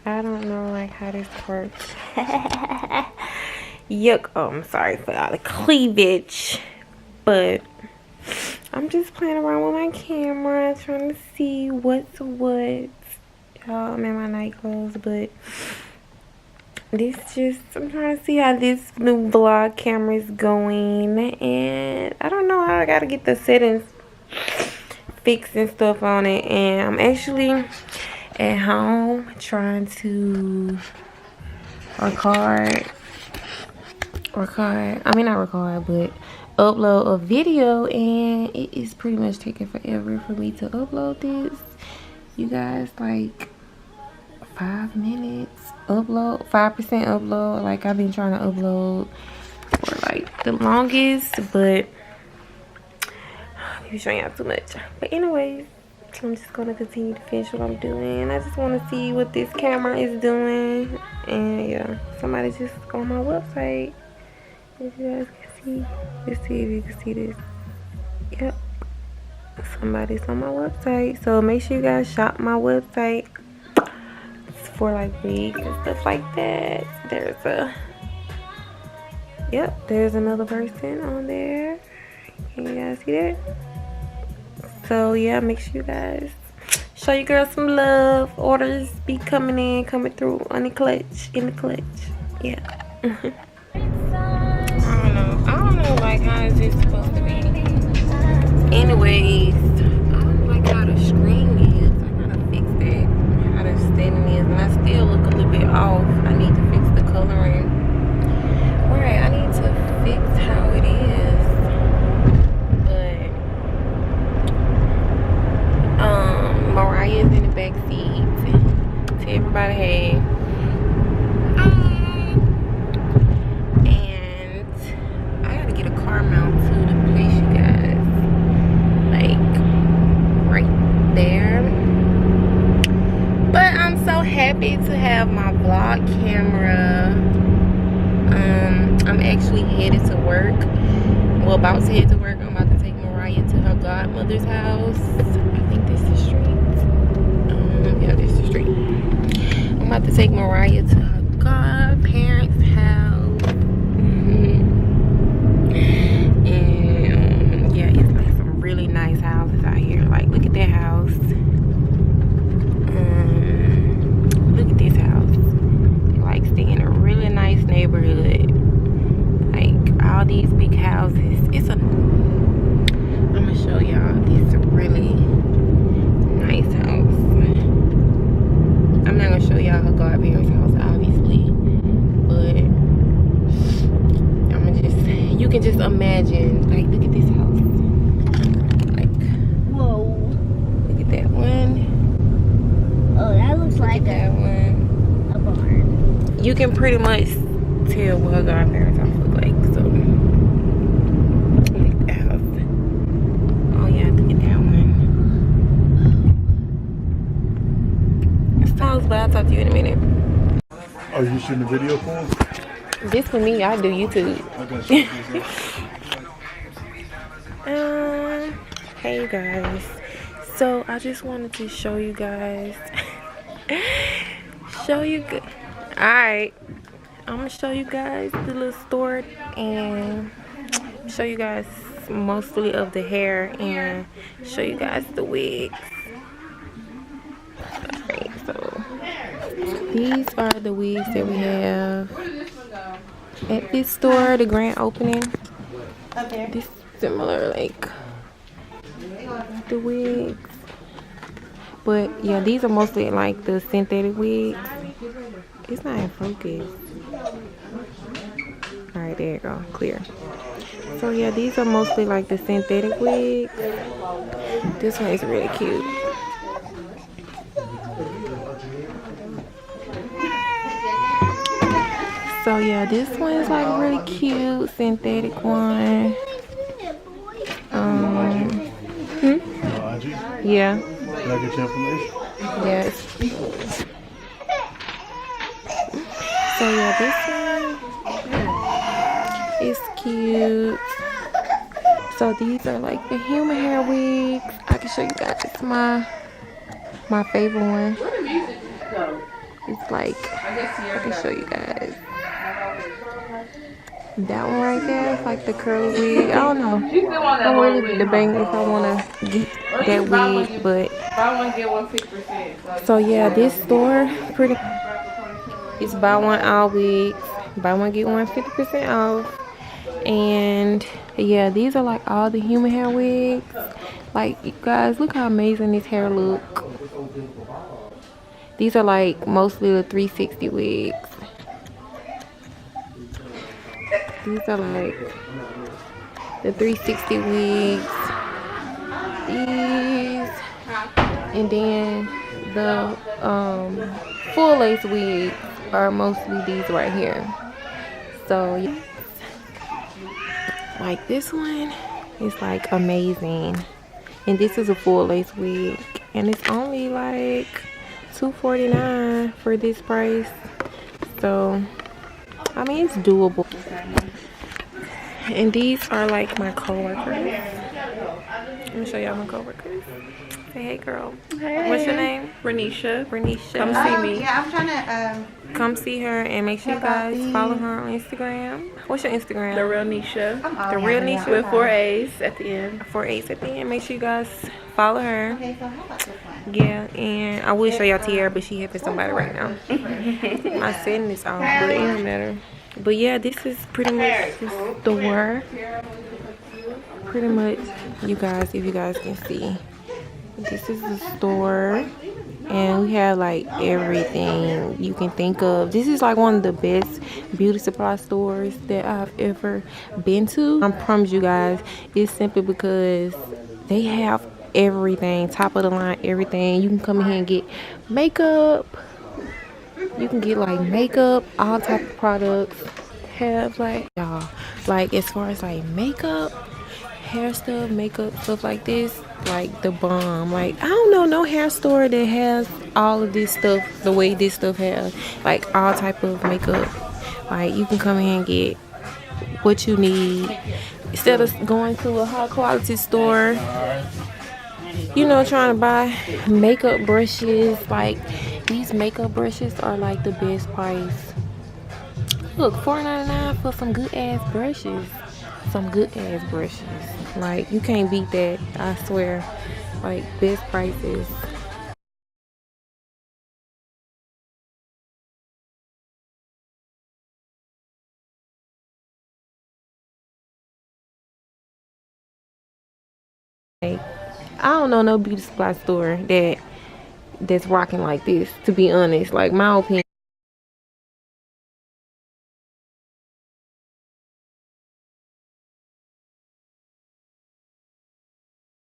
I don't know like how this works. Yuck. Oh, I'm sorry for all the cleavage, but I'm just playing around with my camera, trying to see what's what. Y'all, I'm in my night clothes, but this just, I'm trying to see how this new vlog camera is going, and I don't know how I gotta get the settings fixed and stuff on it. And I'm actually at home trying to record, I mean not record, but upload a video, and it is pretty much taking forever for me to upload this, you guys. Like 5 minutes upload, 5% upload. Like I've been trying to upload for like the longest, but I'm showing y'all too much. But anyways, I'm just gonna continue to finish what I'm doing. I just want to see what this camera is doing. And yeah, somebody just on my website, if you guys can see. Let's see if you can see this. Yep, somebody's on my website, so make sure you guys shop my website. It's for like wigs and stuff like that. There's a, yep, there's another person on there. Can you guys see that? So yeah, make sure you guys show your girl some love. Orders be coming through on the clutch, in the clutch. Yeah. I don't know like how is this supposed to be. Anyways, I don't like how the screen is. I gotta fix that. How the setting is, and I still look a little bit off. I need to fix the coloring. Alright, I need to fix how it is. Mariah's in the back seat. Tell everybody hey. And I gotta get a car mount to the place, you guys. Like right there. But I'm so happy to have my vlog camera. I'm actually headed to work. Well, about to head to work. I'm about to take Mariah to her godmother's house. I think this is the street. Yeah, this is the street. I'm about to take Mariah to her godparents' house. And yeah, it's like some really nice houses out here. Like, look at that house. Look at this house. Like, stay in a really nice neighborhood. Like, all these big houses. It's a, I'm gonna show y'all this really nice house. I'm not gonna show y'all her godparents' house, obviously, but I'm gonna just, you can just imagine. Like, look at this house. Like, whoa, look at that one. Oh, that looks like that one. A barn. You can pretty much tell what her godparents' house look like. So look at that house. Oh yeah, look at that one. But I'll talk to you in a minute. Oh, you shooting a video for us? This for me, I do YouTube. Hey guys. So I just wanted to show you guys. Alright. I'm gonna show you guys the little store and show you guys mostly of the hair and show you guys the wigs. Alright, so these are the wigs that we have at this store, the grand opening. This similar like the wigs, but yeah, these are mostly like the synthetic wigs. It's not in focus. All right, there you go, clear. So yeah, these are mostly like the synthetic wigs. This one is really cute. So yeah, this one is like really cute synthetic one. Yeah. Can I get your information? Yes. So yeah, this one is cute. So these are like the human hair wigs. I can show you guys. It's my favorite one. It's like, I can show you guys. That one right there, it's like the curly wig. I don't know. I'm really debating if I want to get that wig, but so yeah, this store pretty. It's buy one all wigs, buy one get one 50% off, and yeah, these are like all the human hair wigs. Like, you guys, look how amazing this hair look. These are like mostly the 360 wigs. These are like the 360 wigs. These, and then the full lace wigs are mostly these right here. So yeah. Like this one is like amazing, and this is a full lace wig, and it's only like $249 for this price. So I mean, it's doable. And these are like my coworkers. Let me show y'all my coworkers. Say hey, girl. Hey. What's your name? Renisha. Renisha. Come see me. Yeah, I'm trying to. Come see her and make sure you guys follow her on Instagram. What's your Instagram? The Real Nisha. The Real Nisha With 4 A's at the end. 4 A's at the end. Make sure you guys follow her. Okay, so how about this one? Yeah, and I will show y'all Tiara, but she helping somebody right now. My setting is off, but it don't matter. But yeah, this is pretty much the store. Pretty much, you guys, if you guys can see, this is the store, and we have like everything you can think of. This is like one of the best beauty supply stores that I've ever been to. I promise you guys, it's simply because they have everything, top of the line, everything. You can come in here and get makeup. You can get like makeup, all type of products. Have like, y'all, like as far as like makeup, hair stuff, makeup stuff like this, like the bomb. Like, I don't know no hair store that has all of this stuff the way this stuff has, like all type of makeup. Like, you can come in and get what you need instead of going to a high quality store, you know, trying to buy makeup brushes. Like, these makeup brushes are like the best price. Look, $4.99 for some good ass brushes. Some good ass brushes. Like, you can't beat that, I swear. Like, best prices. Like, I don't know no beauty supply store that's rocking like this, to be honest. Like, my opinion.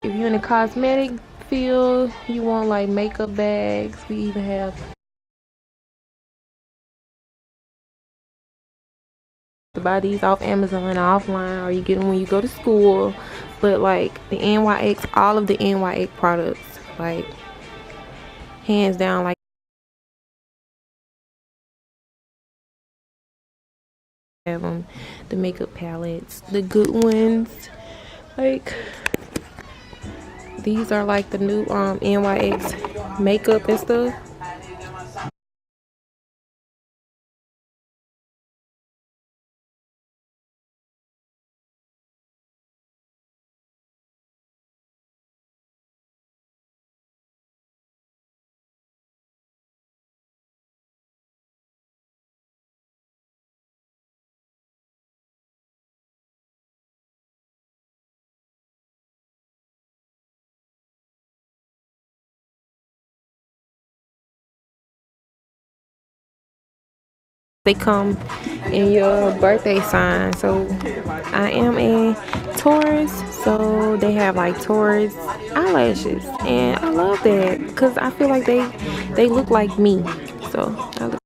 If you're in the cosmetic field, you want like makeup bags. We even have to buy these off Amazon or offline, or you get them when you go to school. But like the NYX, all of the NYX products, like hands down, like have them, the makeup palettes, the good ones. Like, these are like the new NYX makeup and stuff. They come in your birthday sign. So I am a Taurus, so they have like Taurus eyelashes, and I love that because I feel like they look like me. So I